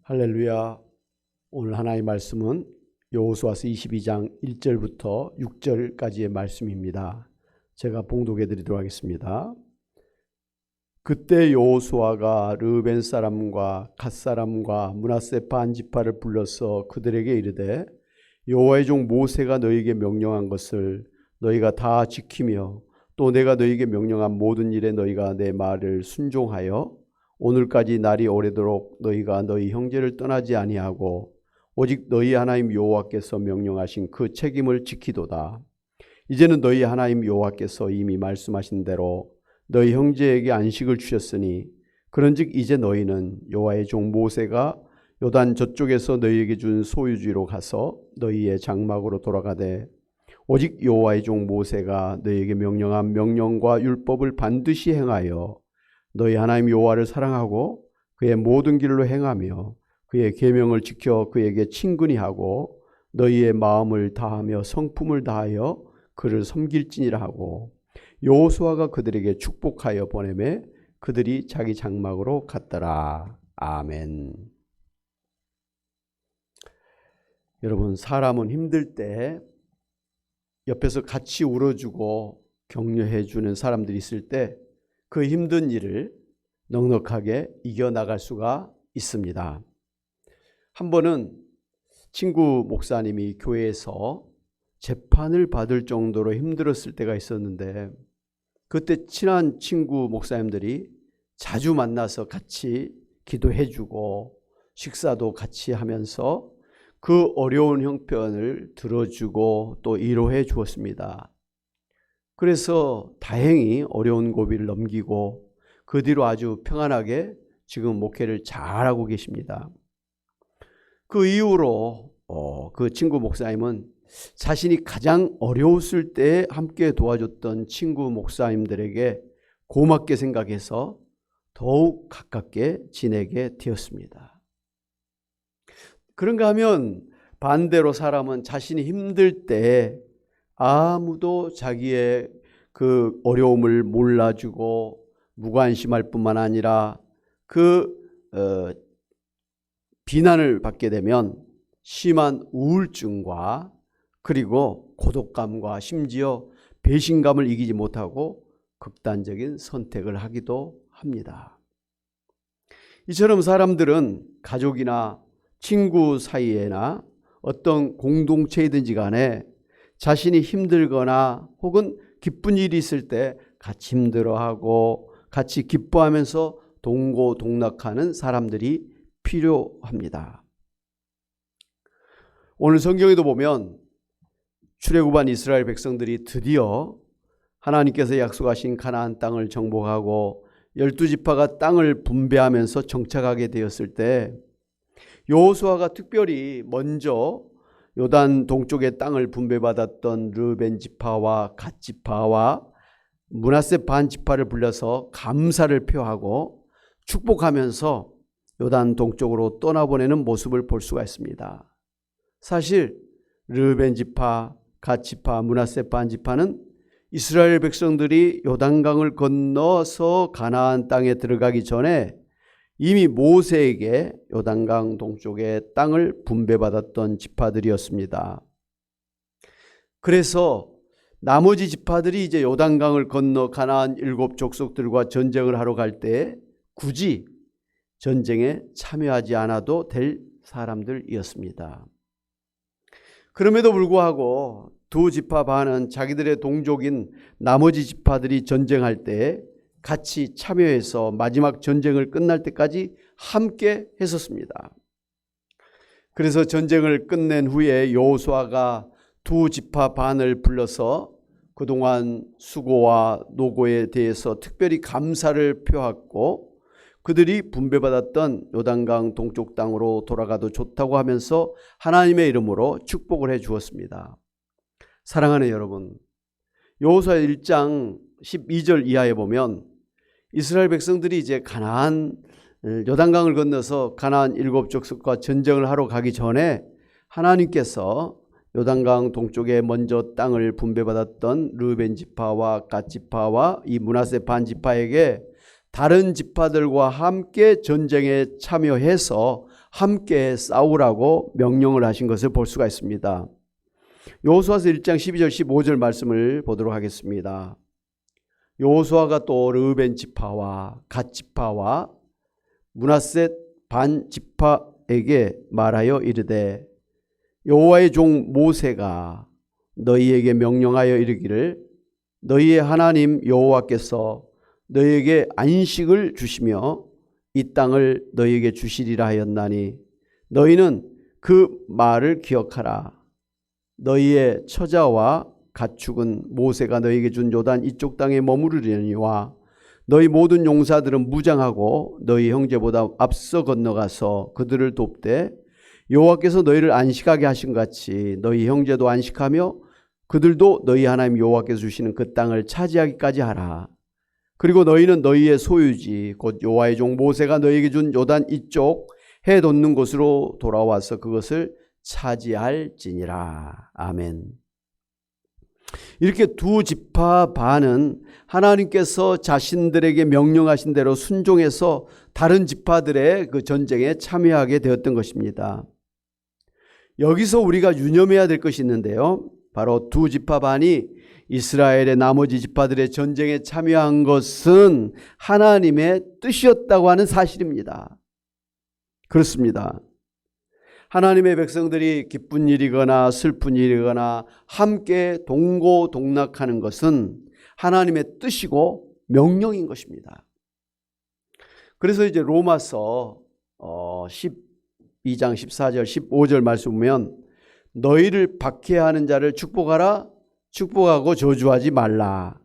할렐루야. 오늘 하나의 말씀은 여호수아서 22장 1절부터 6절까지의 말씀입니다. 제가 봉독해 드리도록 하겠습니다. 그때 여호수아가 르벤 사람과 갓 사람과 므낫세 반 지파를 불러서 그들에게 이르되 여호와의 종 모세가 너희에게 명령한 것을 너희가 다 지키며 또 내가 너희에게 명령한 모든 일에 너희가 내 말을 순종하여 오늘까지 날이 오래도록 너희가 너희 형제를 떠나지 아니하고 오직 너희 하나님 여호와께서 명령하신 그 책임을 지키도다. 이제는 너희 하나님 여호와께서 이미 말씀하신 대로 너희 형제에게 안식을 주셨으니 그런즉 이제 너희는 여호와의 종 모세가 요단 저쪽에서 너희에게 준 소유지로 가서 너희의 장막으로 돌아가되 오직 여호와의 종 모세가 너희에게 명령한 명령과 율법을 반드시 행하여 너희 하나님 여호와를 사랑하고 그의 모든 길로 행하며 그의 계명을 지켜 그에게 친근히 하고 너희의 마음을 다하며 성품을 다하여 그를 섬길지니라 하고 여호수아가 그들에게 축복하여 보내매 그들이 자기 장막으로 갔더라. 아멘. 여러분, 사람은 힘들 때 옆에서 같이 울어주고 격려해 주는 사람들이 있을 때 그 힘든 일을 넉넉하게 이겨나갈 수가 있습니다. 한 번은 친구 목사님이 교회에서 재판을 받을 정도로 힘들었을 때가 있었는데 그때 친한 친구 목사님들이 자주 만나서 같이 기도해 주고 식사도 같이 하면서 그 어려운 형편을 들어주고 또 위로해 주었습니다. 그래서 다행히 어려운 고비를 넘기고 그 뒤로 아주 평안하게 지금 목회를 잘하고 계십니다. 그 이후로 그 친구 목사님은 자신이 가장 어려웠을 때 함께 도와줬던 친구 목사님들에게 고맙게 생각해서 더욱 가깝게 지내게 되었습니다. 그런가 하면 반대로 사람은 자신이 힘들 때 아무도 자기의 그 어려움을 몰라주고 무관심할 뿐만 아니라 비난을 받게 되면 심한 우울증과 그리고 고독감과 심지어 배신감을 이기지 못하고 극단적인 선택을 하기도 합니다. 이처럼 사람들은 가족이나 친구 사이에나 어떤 공동체이든지 간에 자신이 힘들거나 혹은 기쁜 일이 있을 때 같이 힘들어하고 같이 기뻐하면서 동고동락하는 사람들이 필요합니다. 오늘 성경에도 보면 출애굽한 이스라엘 백성들이 드디어 하나님께서 약속하신 가나안 땅을 정복하고 12지파가 땅을 분배하면서 정착하게 되었을 때 여호수아가 특별히 먼저 요단 동쪽의 땅을 분배받았던 르벤 지파와 갓 지파와 므낫세 반 지파를 불러서 감사를 표하고 축복하면서 요단 동쪽으로 떠나보내는 모습을 볼 수가 있습니다. 사실 르벤 지파, 갓 지파, 므낫세 반 지파는 이스라엘 백성들이 요단강을 건너서 가나안 땅에 들어가기 전에 이미 모세에게 요단강 동쪽의 땅을 분배받았던 지파들이었습니다. 그래서 나머지 지파들이 이제 요단강을 건너 가나안 7 족속들과 전쟁을 하러 갈 때 굳이 전쟁에 참여하지 않아도 될 사람들이었습니다. 그럼에도 불구하고 두 지파 반은 자기들의 동족인 나머지 지파들이 전쟁할 때 같이 참여해서 마지막 전쟁을 끝날 때까지 함께 했었습니다. 그래서 전쟁을 끝낸 후에 여호수아가 두 지파 반을 불러서 그동안 수고와 노고에 대해서 특별히 감사를 표하고 그들이 분배받았던 요단강 동쪽 땅으로 돌아가도 좋다고 하면서 하나님의 이름으로 축복을 해 주었습니다. 사랑하는 여러분, 여호수아 1장 12절 이하에 보면 이스라엘 백성들이 이제 가나안 요단강을 건너서 가나안 7 족속과 전쟁을 하러 가기 전에 하나님께서 요단강 동쪽에 먼저 땅을 분배받았던 르벤 지파와 갓 지파와 이 므낫세 반 지파에게 다른 지파들과 함께 전쟁에 참여해서 함께 싸우라고 명령을 하신 것을 볼 수가 있습니다. 여호수아서 1장 12절 15절 말씀을 보도록 하겠습니다. 여호수아가 또 르우벤 지파와 갓 지파와 므낫셋 반 지파에게 말하여 이르되 여호와의 종 모세가 너희에게 명령하여 이르기를 너희의 하나님 여호와께서 너희에게 안식을 주시며 이 땅을 너희에게 주시리라 하였나니 너희는 그 말을 기억하라. 너희의 처자와 가축은 모세가 너희에게 준 요단 이쪽 땅에 머무르려니와 너희 모든 용사들은 무장하고 너희 형제보다 앞서 건너가서 그들을 돕되 여호와께서 너희를 안식하게 하신 같이 너희 형제도 안식하며 그들도 너희 하나님 여호와께서 주시는 그 땅을 차지하기까지 하라. 그리고 너희는 너희의 소유지 곧 여호와의 종 모세가 너희에게 준 요단 이쪽 해 돋는 곳으로 돌아와서 그것을 차지할지니라. 아멘. 이렇게 두 지파 반은 하나님께서 자신들에게 명령하신 대로 순종해서 다른 지파들의 그 전쟁에 참여하게 되었던 것입니다. 여기서 우리가 유념해야 될 것이 있는데요. 바로 두 지파 반이 이스라엘의 나머지 지파들의 전쟁에 참여한 것은 하나님의 뜻이었다고 하는 사실입니다. 그렇습니다. 하나님의 백성들이 기쁜 일이거나 슬픈 일이거나 함께 동고동락하는 것은 하나님의 뜻이고 명령인 것입니다. 그래서 이제 로마서 12장 14절 15절 말씀 보면 너희를 박해하는 자를 축복하라. 축복하고 저주하지 말라.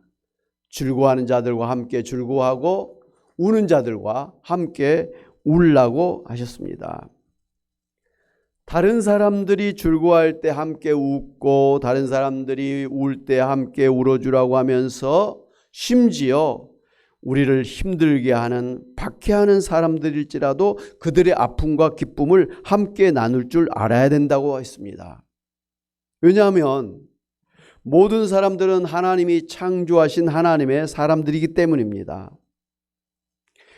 즐거워하는 자들과 함께 즐거워하고 우는 자들과 함께 울라고 하셨습니다. 다른 사람들이 즐거워할 때 함께 웃고 다른 사람들이 울 때 함께 울어주라고 하면서 심지어 우리를 힘들게 하는 박해하는 사람들일지라도 그들의 아픔과 기쁨을 함께 나눌 줄 알아야 된다고 했습니다. 왜냐하면 모든 사람들은 하나님이 창조하신 하나님의 사람들이기 때문입니다.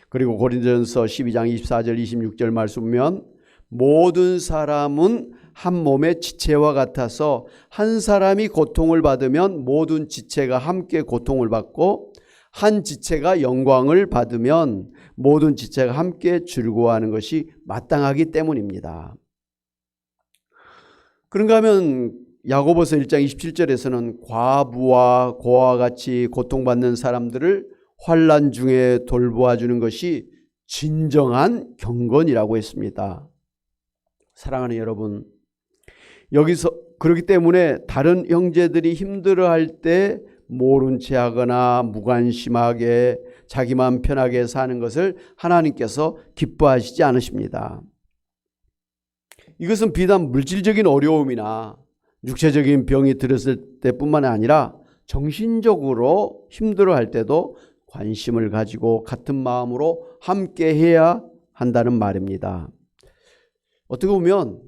그리고 고린도전서 12장 24절 26절 말씀 보면 모든 사람은 한 몸의 지체와 같아서 한 사람이 고통을 받으면 모든 지체가 함께 고통을 받고 한 지체가 영광을 받으면 모든 지체가 함께 즐거워하는 것이 마땅하기 때문입니다. 그런가 하면 야고보서 1장 27절에서는 과부와 고아와 같이 고통받는 사람들을 환난 중에 돌보아주는 것이 진정한 경건이라고 했습니다. 사랑하는 여러분, 여기서 그렇기 때문에 다른 형제들이 힘들어할 때 모른 채 하거나 무관심하게 자기만 편하게 사는 것을 하나님께서 기뻐하시지 않으십니다. 이것은 비단 물질적인 어려움이나 육체적인 병이 들었을 때뿐만 아니라 정신적으로 힘들어할 때도 관심을 가지고 같은 마음으로 함께 해야 한다는 말입니다. 어떻게 보면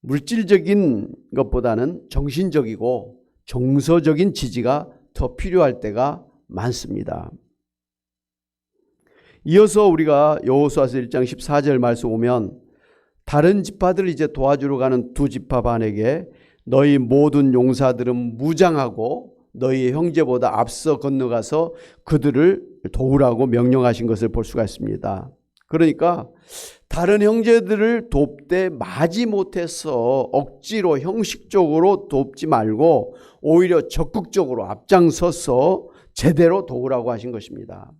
물질적인 것보다는 정신적이고 정서적인 지지가 더 필요할 때가 많습니다. 이어서 우리가 여호수아서 1장 14절 말씀 보면 다른 지파들을 이제 도와주러 가는 두 지파 반에게 너희 모든 용사들은 무장하고 너희 형제보다 앞서 건너가서 그들을 도우라고 명령하신 것을 볼 수가 있습니다. 그러니까 다른 형제들을 돕되 마지못해서 억지로 형식적으로 돕지 말고 오히려 적극적으로 앞장서서 제대로 도우라고 하신 것입니다.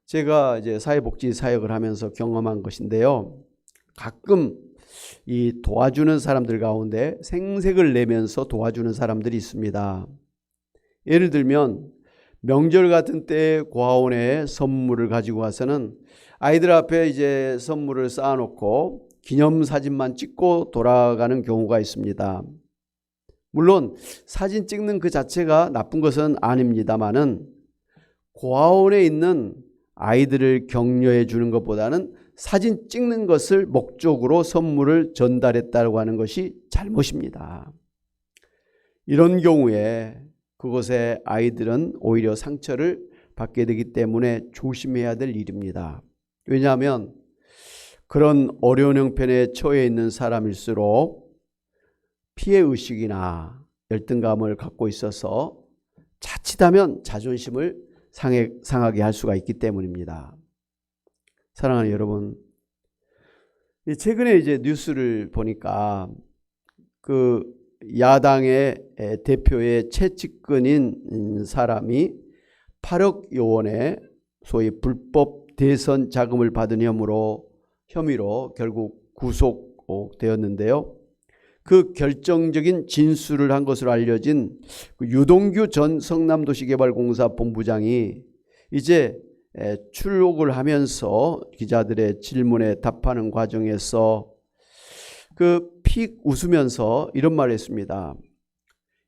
제가 이제 사회복지 사역을 하면서 경험한 것인데요. 가끔 이 도와주는 사람들 가운데 생색을 내면서 도와주는 사람들이 있습니다. 예를 들면 명절 같은 때 고아원에 선물을 가지고 와서는 아이들 앞에 이제 선물을 쌓아놓고 기념사진만 찍고 돌아가는 경우가 있습니다. 물론 사진 찍는 그 자체가 나쁜 것은 아닙니다만은 고아원에 있는 아이들을 격려해 주는 것보다는 사진 찍는 것을 목적으로 선물을 전달했다고 하는 것이 잘못입니다. 이런 경우에 그곳의 아이들은 오히려 상처를 받게 되기 때문에 조심해야 될 일입니다. 왜냐하면 그런 어려운 형편에 처해 있는 사람일수록 피해의식이나 열등감을 갖고 있어서 자칫하면 자존심을 상하게 할 수가 있기 때문입니다. 사랑하는 여러분, 최근에 이제 뉴스를 보니까 그 야당의 대표의 최측근인 사람이 8억 원의 소위 불법 대선 자금을 받은 혐의로 결국 구속되었는데요. 그 결정적인 진술을 한 것으로 알려진 유동규 전 성남도시개발공사 본부장이 이제 출록을 하면서 기자들의 질문에 답하는 과정에서 픽 웃으면서 이런 말을 했습니다.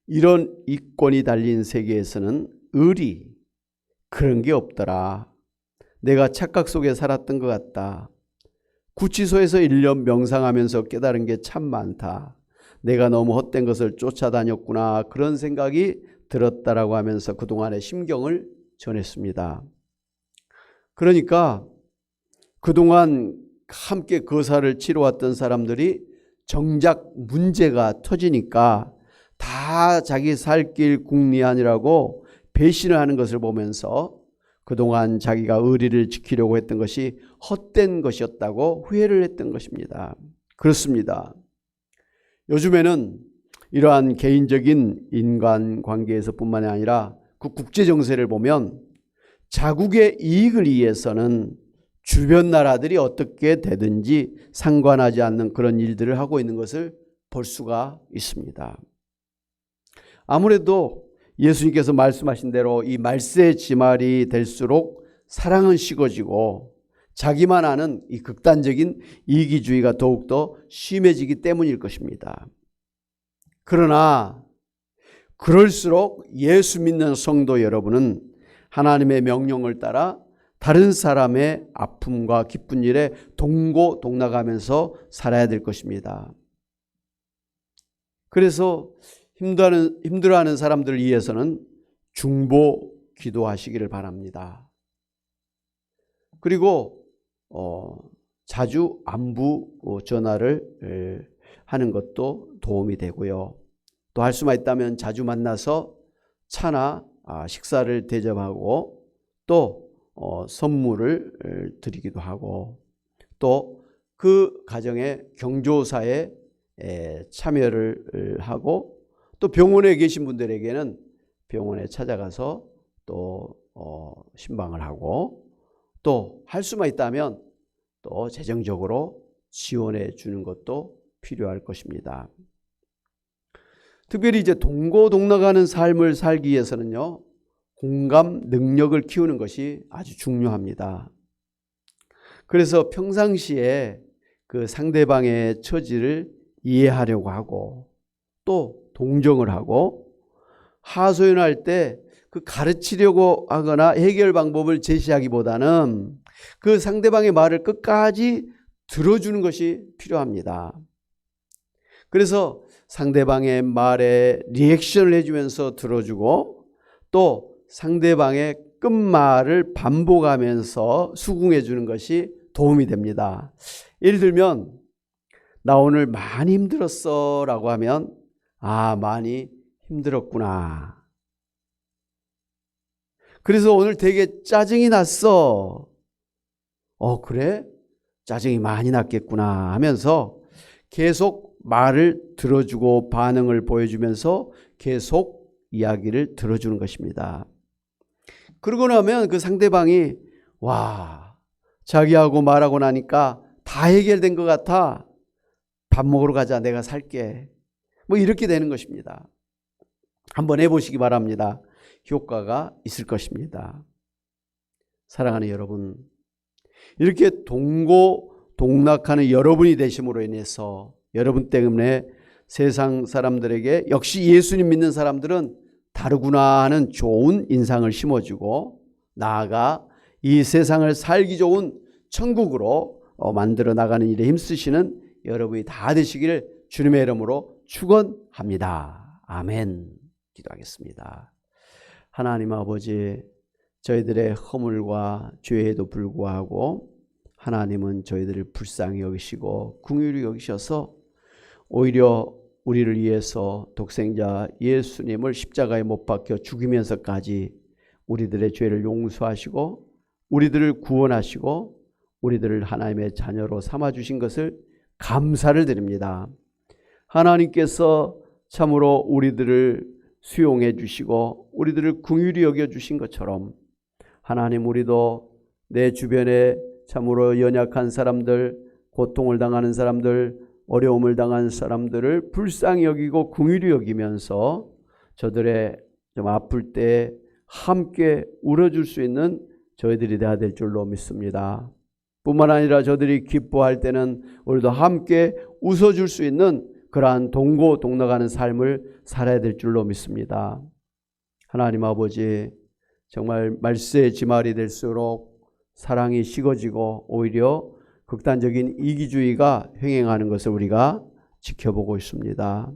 이런 이권이 달린 세계에서는 의리 그런 게 없더라. 내가 착각 속에 살았던 것 같다. 구치소에서 1년 명상하면서 깨달은 게 참 많다. 내가 너무 헛된 것을 쫓아다녔구나. 그런 생각이 들었다라고 하면서 그동안의 심경을 전했습니다. 그러니까 그동안 함께 거사를 치러왔던 사람들이 정작 문제가 터지니까 다 자기 살 길 궁리하느라고 배신을 하는 것을 보면서 그동안 자기가 의리를 지키려고 했던 것이 헛된 것이었다고 후회를 했던 것입니다. 그렇습니다. 요즘에는 이러한 개인적인 인간관계에서뿐만이 아니라 그 국제정세를 보면 자국의 이익을 위해서는 주변 나라들이 어떻게 되든지 상관하지 않는 그런 일들을 하고 있는 것을 볼 수가 있습니다. 아무래도 예수님께서 말씀하신 대로 이 말세의 지말이 될수록 사랑은 식어지고 자기만 아는 이 극단적인 이기주의가 더욱더 심해지기 때문일 것입니다. 그러나 그럴수록 예수 믿는 성도 여러분은 하나님의 명령을 따라 다른 사람의 아픔과 기쁜 일에 동고동락하면서 살아야 될 것입니다. 그래서 힘들어하는 사람들을 위해서는 중보 기도하시기를 바랍니다. 그리고 자주 안부 전화를 하는 것도 도움이 되고요. 또 할 수만 있다면 자주 만나서 차나 식사를 대접하고 또 선물을 드리기도 하고 또 그 가정의 경조사에 참여를 하고 또 병원에 계신 분들에게는 병원에 찾아가서 또 신방을 하고 또 할 수만 있다면 또 재정적으로 지원해 주는 것도 필요할 것입니다. 특별히 이제 동고동락하는 삶을 살기 위해서는요, 공감 능력을 키우는 것이 아주 중요합니다. 그래서 평상시에 그 상대방의 처지를 이해하려고 하고 또 동정을 하고 하소연할 때 그 가르치려고 하거나 해결 방법을 제시하기보다는 그 상대방의 말을 끝까지 들어주는 것이 필요합니다. 그래서 상대방의 말에 리액션을 해주면서 들어주고 또 상대방의 끝말을 반복하면서 수긍해 주는 것이 도움이 됩니다. 예를 들면 나 오늘 많이 힘들었어 라고 하면 많이 힘들었구나. 그래서 오늘 되게 짜증이 났어. 그래? 짜증이 많이 났겠구나 하면서 계속 말을 들어주고 반응을 보여주면서 계속 이야기를 들어주는 것입니다. 그러고 나면 그 상대방이 자기하고 말하고 나니까 다 해결된 것 같아. 밥 먹으러 가자. 내가 살게. 이렇게 되는 것입니다. 한번 해보시기 바랍니다. 효과가 있을 것입니다. 사랑하는 여러분, 이렇게 동고동락하는 여러분이 되심으로 인해서 여러분 때문에 세상 사람들에게 역시 예수님 믿는 사람들은 다르구나 하는 좋은 인상을 심어주고 나아가 이 세상을 살기 좋은 천국으로 만들어 나가는 일에 힘쓰시는 여러분이 다 되시기를 주님의 이름으로 축원합니다. 아멘. 기도하겠습니다. 하나님 아버지, 저희들의 허물과 죄에도 불구하고 하나님은 저희들을 불쌍히 여기시고 긍휼히 여기셔서 오히려 우리를 위해서 독생자 예수님을 십자가에 못 박혀 죽이면서까지 우리들의 죄를 용서하시고 우리들을 구원하시고 우리들을 하나님의 자녀로 삼아주신 것을 감사를 드립니다. 하나님께서 참으로 우리들을 수용해 주시고 우리들을 긍휼히 여겨주신 것처럼 하나님, 우리도 내 주변에 참으로 연약한 사람들, 고통을 당하는 사람들, 어려움을 당한 사람들을 불쌍히 여기고 긍휼히 여기면서 저들의 좀 아플 때 함께 울어줄 수 있는 저희들이 되어야 될 줄로 믿습니다. 뿐만 아니라 저들이 기뻐할 때는 우리도 함께 웃어줄 수 있는 그러한 동고동락하는 삶을 살아야 될 줄로 믿습니다. 하나님 아버지, 정말 말세의 지말이 될수록 사랑이 식어지고 오히려 극단적인 이기주의가 횡행하는 것을 우리가 지켜보고 있습니다.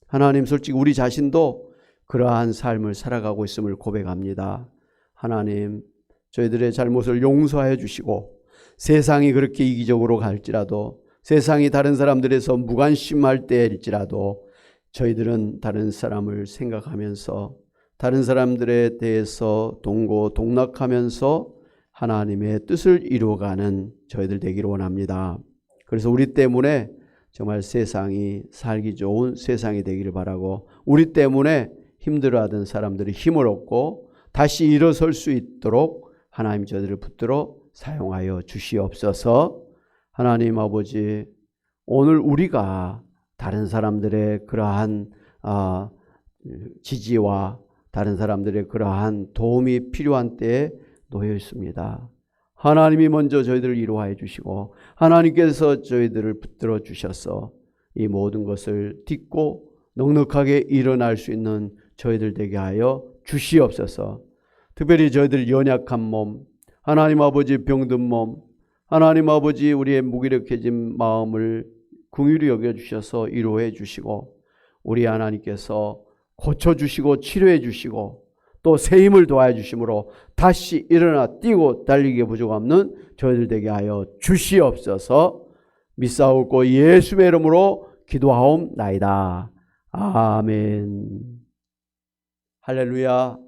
하나님, 솔직히 우리 자신도 그러한 삶을 살아가고 있음을 고백합니다. 하나님, 저희들의 잘못을 용서해 주시고 세상이 그렇게 이기적으로 갈지라도, 세상이 다른 사람들에서 무관심할 때일지라도 저희들은 다른 사람을 생각하면서 다른 사람들에 대해서 동고동락하면서 하나님의 뜻을 이루어가는 저희들 되기를 원합니다. 그래서 우리 때문에 정말 세상이 살기 좋은 세상이 되기를 바라고, 우리 때문에 힘들어하던 사람들이 힘을 얻고 다시 일어설 수 있도록 하나님 저희들을 붙들어 사용하여 주시옵소서. 하나님 아버지, 오늘 우리가 다른 사람들의 그러한 지지와 다른 사람들의 그러한 도움이 필요한 때에 놓여 있습니다. 하나님이 먼저 저희들을 위로하여 주시고 하나님께서 저희들을 붙들어 주셔서 이 모든 것을 딛고 넉넉하게 일어날 수 있는 저희들 되게 하여 주시옵소서. 특별히 저희들 연약한 몸, 하나님 아버지 병든 몸, 하나님 아버지 우리의 무기력해진 마음을 긍휼히 여겨주셔서 위로해 주시고 우리 하나님께서 고쳐주시고 치료해 주시고 또 새 힘을 도와해 주심으로 다시 일어나 뛰고 달리기에 부족 없는 저희들 되게 하여 주시옵소서. 믿사옵고 예수의 이름으로 기도하옵나이다. 아멘. 할렐루야.